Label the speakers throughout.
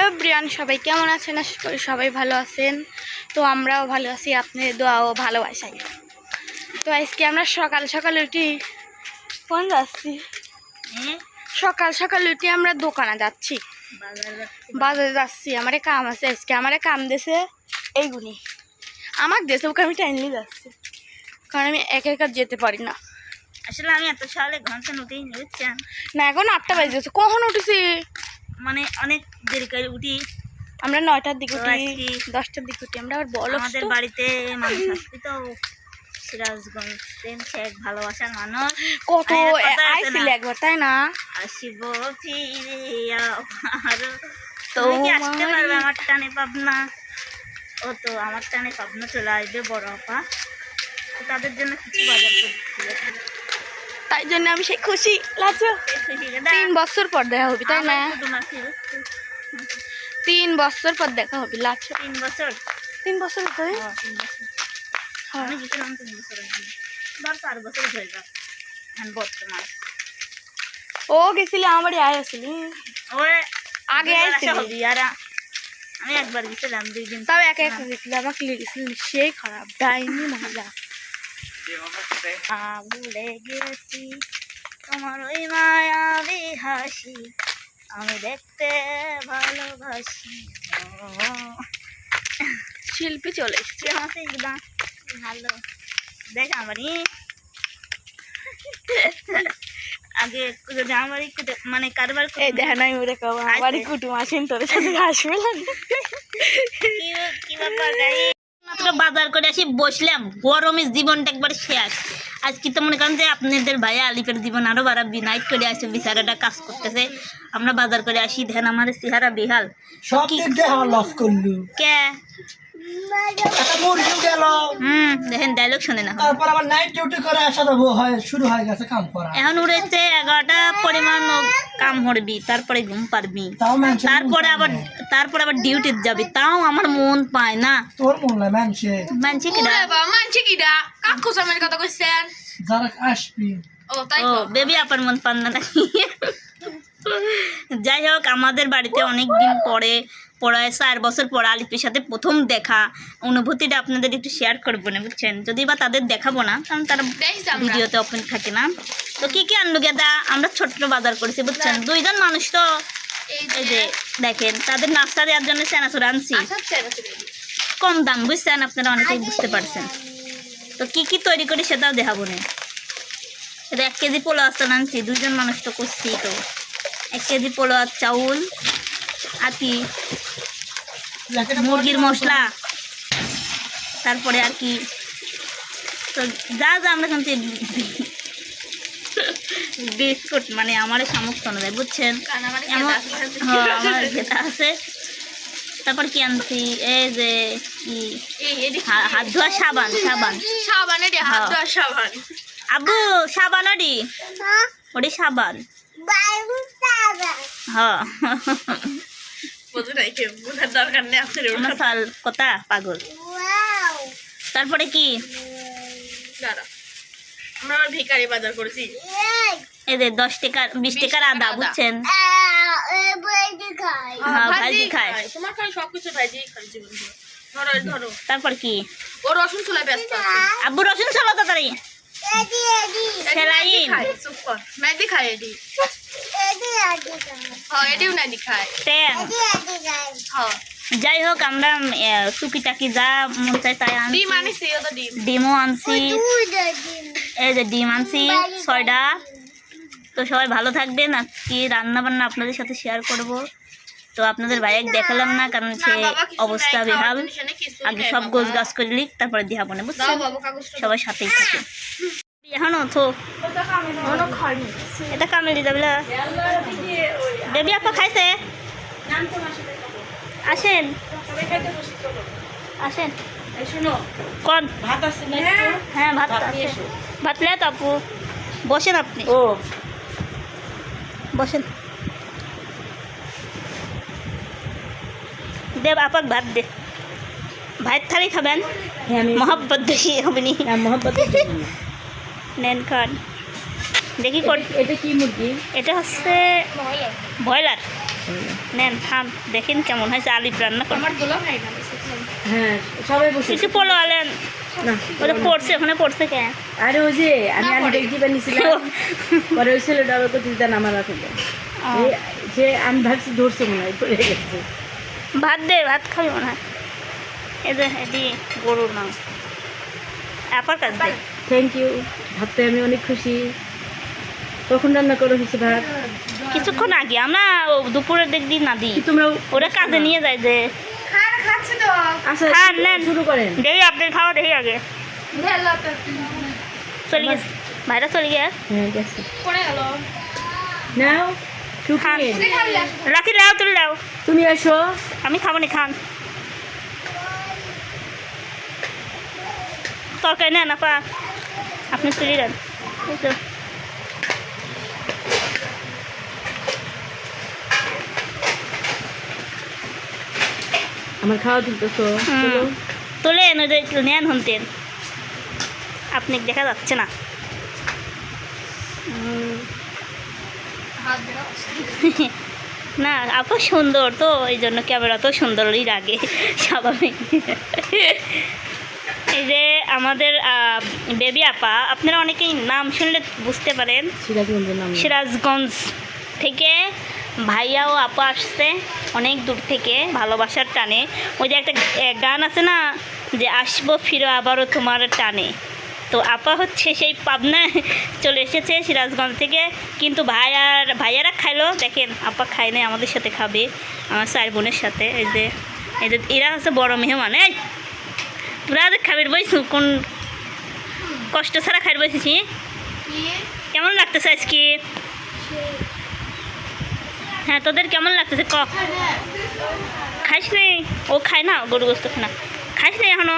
Speaker 1: Everyone, সবাই কেমন আছেন? আশা করি সবাই ভালো আছেন। তো আমরাও ভালো আছি, আপনাদের দোয়া ও ভালোবাসাই। তো আজকে আমরা সকাল সকাল উঠি কোন যাচ্ছি, সকাল সকাল উঠি আমরা দোকানে যাচ্ছি, বাজারে যাচ্ছি। আমারে কাম আছে আজকে, আমারে কাম দেছে এইগুলি আমার দেশে, ওকে আমি টাইমলি যাচ্ছি কারণ আমি একা একা যেতে পারি না।
Speaker 2: আসলে আমি এত সকালে ঘুম থেকে উঠেই বুঝছেন
Speaker 1: না, এখন 8টা বাজে যাচ্ছে। কখন উঠেছি?
Speaker 2: মানে অনেক দেরি করে উঠি
Speaker 1: আমরা 9টার দিকে উঠি, 10টার দিকে উঠি। আমরা আবার বলো
Speaker 2: আমাদের বাড়িতে মানুষ আসবে তো, সিরাজগঞ্জ শেখ ভালোবাসার মানুষ
Speaker 1: কত আইছিল একবার, তাই না?
Speaker 2: আসিব ফিরে আবারও, তুমি কি আসতে পারবে আমার টানে পাবনা? ও তো আমার টানে পাবনা চলে আসবে বড় আপা, তো তাদের জন্য কিছু বাজার করতে,
Speaker 1: তাই জন্য আমি সেই খুশি লাচো। 3 বছর পর দেখা হবে, তাই না? 3 বছর পর দেখা হবে লাচো।
Speaker 2: 3 বছর
Speaker 1: 3 বছর ধরে
Speaker 2: আমি গেছিলাম 3 বছর আগে, ধর 4 বছর হয়ে যাবে এখন বর্তমান।
Speaker 1: ও গেছিল আমার আয় আসছিল,
Speaker 2: ওই
Speaker 1: আগে আসছিল
Speaker 2: আর আমি একবার গেছিলাম 2 দিন,
Speaker 1: তাও একা একা গেছিল। আমাকে লেগেছিল সেই খারাপ ডাইনি মহিলা।
Speaker 2: ভুলে গেছি তোমার ওই মায়াবী হাসি, আমি দেখতে ভালোবাসি।
Speaker 1: শিল্পী চলে এসছে
Speaker 2: আমাকে একদম ভালো দেখ আমারই আগে যদি আমার একটু মানে কারবার
Speaker 1: এই দেখা নাই ওরে কবা বাড়ি কুটুম আসেন তোর সাথে আসবে না।
Speaker 2: কি ব্যাপার মাত্র বাজার করে আসি বসলাম, গরমের জীবনটা একবার শেষ। আজকে তো মনে করেন যে আপনাদের ভাইয়া আলিপের জীবন আরো বাড়াবি, নাইট করে আসে, বিচারাটা কাজ করতেছে। আমরা বাজার করে আসি, ধ্যান আমার চেহারা বেহাল কে দেখেন ডায়লগ শুনে না। এখন উড়েছে 11টা পরিমাণ কাম করবি, তারপরে ঘুম পারবি, তারপরে আবার ডিউটি যাবি, তাও আমার মন পায় না।
Speaker 3: তোর মন না মানছে
Speaker 1: কথা কইছেন
Speaker 3: যারা আসবি
Speaker 1: ও
Speaker 2: বেবি আপার মন পান না নাকি? যাই হোক, আমাদের বাড়িতে অনেক দিন পরে পড়ায় 4 বছর পর আলিপের সাথে প্রথম দেখা, অনুভূতিটা আপনাদের একটু শেয়ার করবো না, বুঝছেন? যদি বা তাদের দেখাবো না, কারণ তারা ভিডিওতে ওপেন থাকে না। তো কি কি আনলো গেদা, আমরা ছোট্ট বাজার করেছি, বুঝছেন? 2 জন মানুষ তো, এই যে দেখেন তাদের নাস্তা দেওয়ার জন্য চানাচুর আনছি, কম দাম, বুঝছেন? আপনারা অনেকেই বুঝতে পারছেন। তো কি কি তৈরি করি সেটাও দেখাবো না। এটা 1 কেজি পোলো আস্তান আনছি, 2 জন মানুষ তো করছি। তো 1 কেজি পোলো আর চাউল, আর কি মুরগির মশলা, তারপরে আর কি তো যা যা আমরা কিন্তু বিস্কুট, মানে আমার সামর্থ্য অনুযায়ী, বুঝছেন? আমার যেটা আছে। তারপর কি আনছি, এই যে কি হাত ধোয়া সাবান, আব্বু সাবান ওডি ওডি সাবান, হ্যাঁ কথা পাগল। তারপরে কি
Speaker 1: আমরা ভিখারি বাজার করেছি,
Speaker 2: এই যে 10 টাকা 20 টাকার আদা, বুঝছেন? হ্যাঁ ভাজি খায়,
Speaker 1: তোমার খাই সবকিছু ভাজি খাই জীবন। ধরো
Speaker 2: তারপর কি
Speaker 1: ও রসুন চুলা ব্যস্ত আছে।
Speaker 2: আব্বু রসুন চলো তাড়াতাড়ি, সেলাইন
Speaker 1: ম্যাগি খায় এডি, হ্যাঁ এডিও নাদি খায়
Speaker 2: তেল।
Speaker 1: হ্যাঁ
Speaker 2: যাই হোক, আমরা টুকিটাকি যা মন চাই তাই আনছি।
Speaker 1: ডিম আনিছি, ও তো
Speaker 2: ডিমও আনছি, এই যে ডিম আনছি 6টা। তো সবাই ভালো থাকবেন, আজকে রান্না বান্না আপনাদের সাথে শেয়ার করব। তো আপনাদের ভাইয়াক দেখালাম না, কারণ সে অবস্থা বেহাল। আগে সব গোছ গাছ করে লিখ, তারপরে দেখাবো না, বুঝছেন? সবাই সাথেই থাকে। এখনো তো এটা কামেলি যাবে, বেবি আপা খাইছে, আসেন আসেন কোন
Speaker 1: ভাত আছে না?
Speaker 2: হ্যাঁ ভাত আছে, ভাত লে তো আপু, বসেন আপনি,
Speaker 1: ও
Speaker 2: বসেন। দেব আপাক ভাত দে, ভাইয়ের থালি খাবেন, মহব্বত বেশি হবে নি, নেন খান। দেখি এটা কি মুরগি? এটা হচ্ছে ব্রয়লার। নেন খান, দেখেন কেমন হয়েছে। আলিপ রান্না করুন।
Speaker 1: আমার দুলা ভাই না
Speaker 4: হ্যাঁ সবাই বসে
Speaker 2: কিছু পোলো আলেন
Speaker 4: না
Speaker 2: ওটা পড়ছে, ওখানে পড়ছে কে?
Speaker 4: আরে ওই যে আমি আলু দেখতে বানিয়েছিলাম পরে ওই ছেলেটা আবার কোথায় দেন আমার রাখবে সে আমি ভাবছি ধরছে মনে হয় পড়ে গেছে।
Speaker 2: ভাত দে, ভাত খাবি মনে হয়। এই যে এটি গরুর মাংস, আপার কাছ দে।
Speaker 4: থ্যাংক ইউ, ভাবতে আমি অনেক খুশি। কখন রান্না করে হয়েছে ভাত?
Speaker 2: কিছুক্ষণ আগে আমরা দুপুরের দিক দিন না দিই,
Speaker 4: কি তোমরা
Speaker 2: ওরা কাজে নিয়ে যায় যে।
Speaker 1: খাচ্ছে তো
Speaker 4: আচ্ছা
Speaker 2: হ্যাঁ, নেন।
Speaker 4: শুরু করেন।
Speaker 2: দেখি আপনার খাওয়া দেখি আগে। চলে গেছে ভাইরা, চলে গেছে।
Speaker 4: হ্যাঁ গেছে
Speaker 1: পড়ে গেল
Speaker 4: নাও
Speaker 2: খান।
Speaker 4: শুকিয়ে
Speaker 2: রাখি দাও, তুলে দাও।
Speaker 4: তুমি এসো।
Speaker 2: আমি খাবো নি, খান। তরকারি নেন আপা, আপনি তুলে দেন। এই তো।
Speaker 4: আমার খাওয়া তুলতেছো চলো।
Speaker 2: তোলেন, ওই যে নেন হনতেন, আপনি দেখা যাচ্ছে না।
Speaker 1: হাত ধরা
Speaker 2: না আপু সুন্দর তো, এই জন্য ক্যামেরা তো সুন্দরই লাগে স্বাভাবিক। এই যে আমাদের বেবি আপা, আপনারা অনেকেই নাম শুনলে বুঝতে পারেন,
Speaker 4: সিরাজগঞ্জের নাম
Speaker 2: সিরাজগঞ্জ থেকে ভাইয়া ও আপা আসছে অনেক দূর থেকে ভালোবাসার টানে। ওই যে একটা গান আছে না, যে আসবো ফিরো আবারও তোমার টানে। তো আপা হচ্ছে সেই পাবনায় চলে এসেছে সিরাজগঞ্জ থেকে, কিন্তু ভাইয়ারা খাইলো, দেখেন আপা খায় নাই, আমাদের সাথে খাবে, আমার 4 বোনের সাথে। এই যে এরা হচ্ছে বড় মেহমান। এই তোরা খাবির বইছু, কোন কষ্ট ছাড়া খাইর বসেছি। কেমন লাগতেছে আজকে? হ্যাঁ তোদের কেমন লাগতেছে ক? খাইস নেই? ও খায় না, গরু গোস্ত খায় না। খাইস নেই এখনো?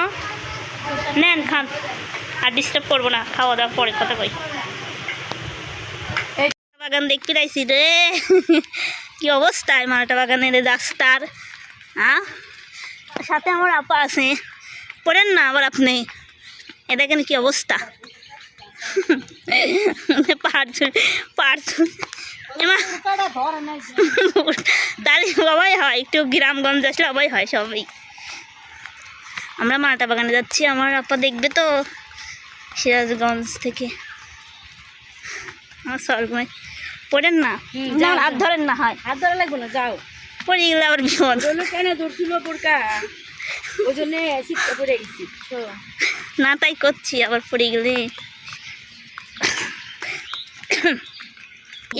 Speaker 2: নেন খান, আর ডিস্টার্ব করবো না, খাওয়া দাওয়া পরে কথা কই। বাগান দেখতে পাইছি রে, কি অবস্থায় মালটা বাগানের রাস্তার। হ্যাঁ সাথে আমার আপা আছে, পড়েন না আবার আপনি। এ দেখেন কি অবস্থা, তাহলে সবাই হয়, একটু গ্রামগঞ্জ আসলে সবাই হয় সবাই। আমরা মালটা বাগানে যাচ্ছি, আমার আপা দেখবে তো সিরাজগঞ্জ থেকে। আমার সরগমে পড়েন না, না হাত ধরেন না, হয়
Speaker 4: হাত ধরা লাগবে না, যাও।
Speaker 2: পড়ে গেলে আবার ভীষণ।
Speaker 4: বলো কেন ধরছিল বোরকা, ওই জন্য শীতটা পড়ে গেছি।
Speaker 2: না তাই করছি, আবার পড়ে গেলে।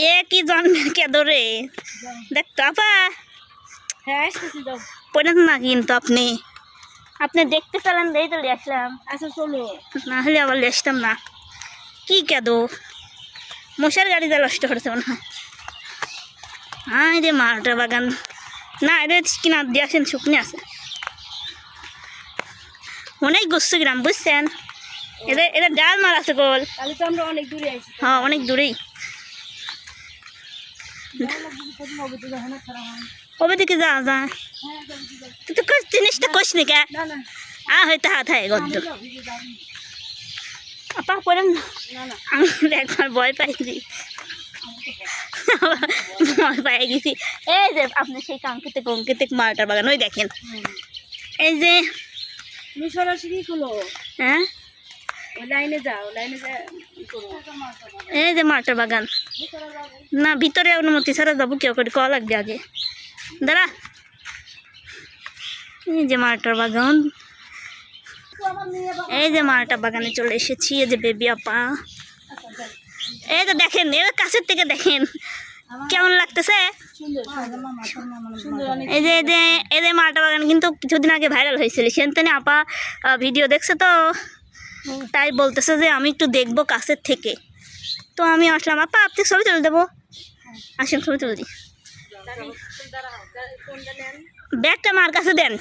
Speaker 2: এ কি জন্মের কেদরে দেখতো আপা।
Speaker 4: হ্যাঁ আসতেছি, যাও।
Speaker 2: পড়েন না কিন্তু আপনি দেখতে পেলেন, এই তো নিয়ে আসলাম।
Speaker 4: আচ্ছা চলো।
Speaker 2: না হলে আবার নিয়ে আসতাম না। কি কেদো, মশার গাড়িতে নষ্ট করেছে মনে হয়। হ্যাঁ এই যে মালটা বাগান, না এদের কিনা দিয়ে আসেন, শুকনি আছে অনেক গুচ্ছ গ্রাম, বুঝছেন? এদের ডাল মার আছে গোল।
Speaker 4: তাহলে তো আমরা অনেক দূরে আছি।
Speaker 2: হ্যাঁ অনেক দূরেই। ওবে দিকে যা যা, তুই তো জিনিসটা কইস নি কে?
Speaker 4: না না
Speaker 2: হয়তো হাত হয় গদ্দ আপা পড়েন না। আমি একবার ভয় পাইছি, ভয় পাই গেছি। এই যে আপনি সেই কাঙ্কিতে মালটার বাগান, ওই দেখেন এই যে।
Speaker 4: তুমি সরাসরি খোলো,
Speaker 2: হ্যাঁ
Speaker 4: ওই লাইনে যাও, লাইনে যা করো।
Speaker 2: এই যে মালটার বাগান, না ভিতরে অনুমতি ছাড়া যাবো কেউ করে, কল লাগবে আগে দাঁড়া। এই যে মালটার বাগান, এই যে মালটা বাগানে চলে এসেছি। এই যে বেবি আপা, এই যে দেখেন, এবার কাছের থেকে দেখেন কেমন লাগতেছে। এই যে মালটা বাগান কিন্তু কিছুদিন আগে ভাইরাল হয়েছিল, সেখানে আপা ভিডিও দেখছে তো, তাই বলতেছে যে আমি একটু দেখবো কাছের থেকে। তো আমি আসলাম, আপা আপনি ছবি তুলে দেবো, আসেন ছবি তুলে দিই। ব্যাগটা মার কাছে দেন।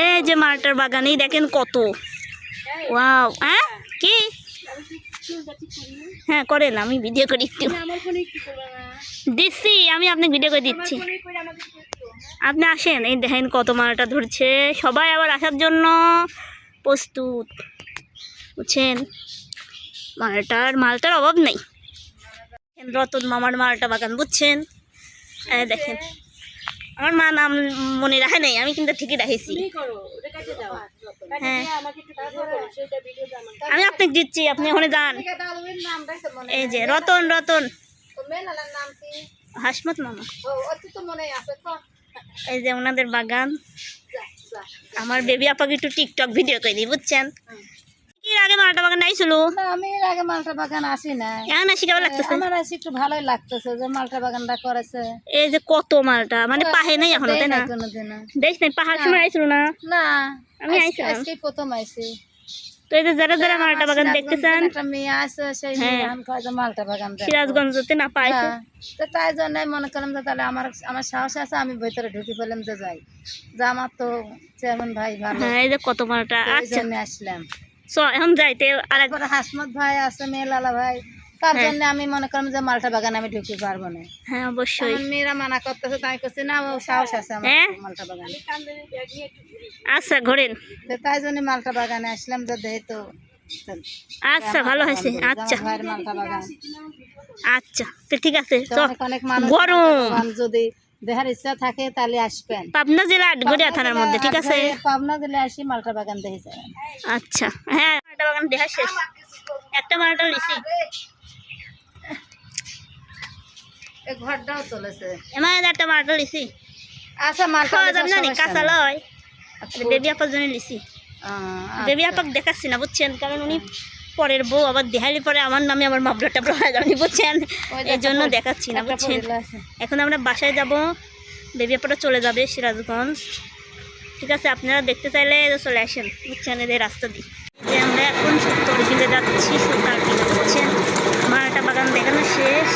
Speaker 2: এই যে মালটার বাগানেই দেখেন কত, ওয়াও। হ্যাঁ কি? হ্যাঁ করেন, আমি ভিডিও করি একটু দিচ্ছি, আমি আপনাকে ভিডিও করে দিচ্ছি। আপনি আসেন, এই দেখেন কত মালটা ধরছে, সবাই আবার আসার জন্য প্রস্তুত, বুঝছেন? মালটার অভাব নেই। রতন মামার মালটা বাগান, বুঝছেন? দেখেন আমার মা নাম মনে রাখে নাই, আমি কিন্তু ঠিকই রাখেছি। হ্যাঁ আমি আপনাকে দিচ্ছি, আপনি ওখানে যান। এই যে রতন রতন হাসমত মামা, এই যে ওনাদের বাগান। আমার বেবি আপাকে একটু টিকটক ভিডিও করে দিই, বুঝছেন? কি আগে মালটা বাগান আইছিল?
Speaker 4: না, আমি এর আগে মালটা বাগান আসি না।
Speaker 2: এখন আসি কেমন লাগতেছে?
Speaker 4: আমার আসি একটু ভালোই লাগতেছে যে মালটা বাগানটা করেছে।
Speaker 2: এই যে কত মালটা, মানে পাহে নাই এখনো, তাই না?
Speaker 4: কোনোদিনও
Speaker 2: দেখ নাই, পাহাড় সময় আইছিল না?
Speaker 4: না,
Speaker 2: আমি আইছিলাম।
Speaker 4: আজকে প্রথম আইছি।
Speaker 2: তো এই যে যারা যারা মালটা বাগান দেখতেছেন,
Speaker 4: একটা মেয়ে আছে, সেই মেয়ে এখন কয় যে মালটা বাগান দেখো।
Speaker 2: সিরাজগঞ্জতে না পাইছে।
Speaker 4: হ্যাঁ, তো তাই জন্য মনে করলাম যে তাহলে আমার সাহস আছে, আমি ভিতরে ঢুকে পেলাম যে যাই, যে আমার তো চেয়ারম্যান ভাই ভালো,
Speaker 2: হ্যাঁ এই যে কত মালটা।
Speaker 4: এই
Speaker 2: আচ্ছা
Speaker 4: জন্য আসলাম।
Speaker 2: এখন যাইতে আরেক
Speaker 4: তারপরে হাসমত ভাই আছে, মেয়েলালা ভাই, তার জন্য আমি মনে করলাম যে মালটা বাগান আমি ঢুকে পারবো না।
Speaker 2: হ্যাঁ অবশ্যই।
Speaker 4: আমার মেয়েরা মানা করতেছে, তাই করছে না, ও সাহস আছে আমার
Speaker 2: হ্যাঁ?
Speaker 4: মালটা বাগানে।
Speaker 2: আচ্ছা ঘোরেন।
Speaker 4: তো তাই জন্য মালটা বাগানে আসলাম, যে দেহে তো
Speaker 2: আচ্ছা ভালো হয়েছে। আচ্ছা
Speaker 4: ভাইয়ের মালটা বাগান।
Speaker 2: আচ্ছা তো ঠিক আছে।
Speaker 4: তো
Speaker 2: তো
Speaker 4: অনেক অনেক মানুষ
Speaker 2: গরম।
Speaker 4: মালটা বাগান যদি দেখার ইচ্ছা থাকে তাহলে আসবেন।
Speaker 2: পাবনা জেলা আটঘরিয়া থানার মধ্যে, ঠিক আছে?
Speaker 4: পাবনা জেলে আসি মালটা বাগান দেখে যাবেন।
Speaker 2: আচ্ছা হ্যাঁ, মালটা বাগান দেখা শেষ। একটা মালটা লিসি
Speaker 4: এই ঘরটাও চলেছে।
Speaker 2: এমন একটা মালটা লিসি
Speaker 4: আচ্ছা, মালটা
Speaker 2: খাওয়া
Speaker 4: লেখার
Speaker 2: যাবে না নি,
Speaker 4: সমস্যা
Speaker 2: কাঁচা
Speaker 4: নেই।
Speaker 2: লয়। বেবি আপার জন্য লিসি।
Speaker 4: আচ্ছা।
Speaker 2: বেবি আপাক দেখাচ্ছি না, বুঝছেন? কারণ উনি পরের বউ, আবার দেখালি পরে আমার নামে আমার মাবলা টাবলা হয়ে যাবে, বুঝছেন? এই জন্য দেখাচ্ছি না,
Speaker 4: একটা
Speaker 2: বুঝছেন?
Speaker 4: পরিলা আছে।
Speaker 2: এখন আমরা বাসায় যাব, বেবি আপাটা চলে যাবে সিরাজগঞ্জ, ঠিক আছে? আপনারা দেখতে চাইলে চলে আসেন, বুঝছেন? এদের রাস্তা দিয়ে যে আমরা এখন সুতার বিলে যাচ্ছি। সুতার বিলে, বুঝছেন? মালটা বাগান দেখানো শেষ।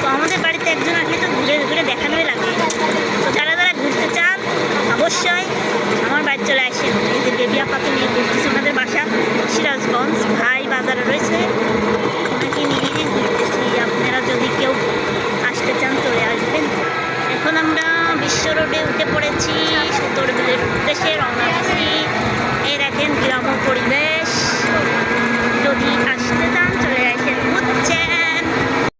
Speaker 2: তো আমাদের বাড়িতে একজন আসলে তো ঘুরে ঘুরে দেখানোই লাগে। তো যারা যারা ঘুরতে চান অবশ্যই আমার বাড়ি চলে আসেন। এই যে বেবি আপাকে নিয়ে ঘুরতেছি, ওনাদের বাসা সিরাজগঞ্জ, ভাই বাজারে রয়েছে, ওনাকে নিয়ে ঘুরতেছি। আপনারা যদি কেউ আসতে চান চলে আসবেন। এখন আমরা বিশ্ব রোডে উঠে পড়েছি, সুতোর বিলের উদ্দেশ্যে রওনা দিচ্ছি।